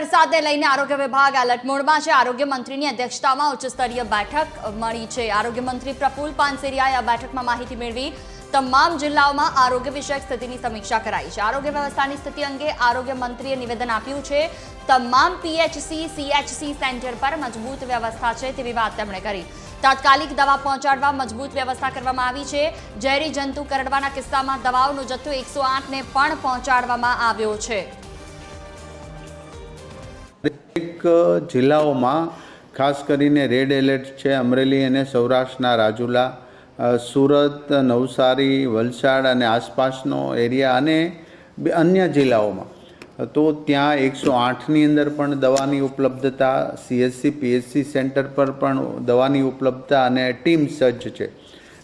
વરસાદને લઈને આરોગ્ય વિભાગ એલર્ટ મોડમાં છે। આરોગ્ય મંત્રીની અધ્યક્ષતામાં ઉચ્ચ સ્તરીય બેઠક મળી છે। આરોગ્ય મંત્રી પ્રફુલ પાનસેરિયાએ આ બેઠકમાં માહિતી મેળવી તમામ જિલ્લાઓમાં આરોગ્ય વિષયક સ્થિતિની સમીક્ષા કરાઈ છે। આરોગ્ય વ્યવસ્થાની સ્થિતિ અંગે આરોગ્ય મંત્રીએ નિવેદન આપ્યું છે। તમામ પીએચસી સીએચસી સેન્ટર પર મજબૂત વ્યવસ્થા છે તેવી વાત તેમણે કરી। તાત્કાલિક દવા પહોંચાડવા મજબૂત વ્યવસ્થા કરવામાં આવી છે। ઝેરી જંતુ કરડવાના કિસ્સામાં દવાઓનો જથ્થો 108 ને પણ પહોંચાડવામાં આવ્યો છે। દરેક જિલ્લાઓમાં ખાસ કરીને રેડ એલર્ટ છે। અમરેલી અને સૌરાષ્ટ્રના રાજુલા, સુરત, નવસારી, વલસાડ અને આસપાસનો એરિયા અને અન્ય જિલ્લાઓમાં તો ત્યાં 108ની અંદર પણ દવાની ઉપલબ્ધતા, સીએચસી પીએચસી સેન્ટર પર પણ દવાની ઉપલબ્ધતા અને ટીમ સજ્જ છે।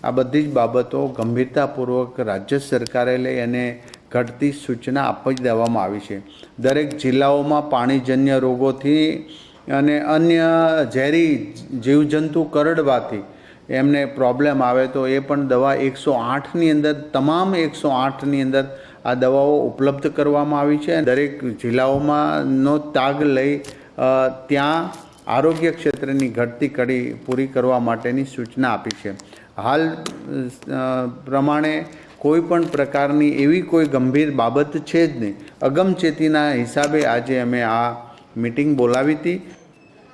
આ બધી જ બાબતો ગંભીરતાપૂર્વક રાજ્ય સરકારે લઈ અને ઘટતી સૂચના આપી દેવામાં આવી છે। દરેક જિલ્લાઓમાં પાણીજન્ય રોગોથી અને અન્ય ઝેરી જીવજંતુ કરડવાથી એમને પ્રોબ્લેમ આવે તો એ પણ દવા 108ની અંદર, તમામ 108ની અંદર આ દવાઓ ઉપલબ્ધ કરવામાં આવી છે। દરેક જિલ્લાઓમાંનો તાગ લઈ ત્યાં આરોગ્ય ક્ષેત્રની ઘટતી કડી પૂરી કરવા માટેની સૂચના આપી છે। હાલ પ્રમાણે કોઈ પણ પ્રકારની એવી કોઈ ગંભીર બાબત છે જ નહીં। અગમચેતીના હિસાબે આજે અમે આ મીટિંગ બોલાવી હતી।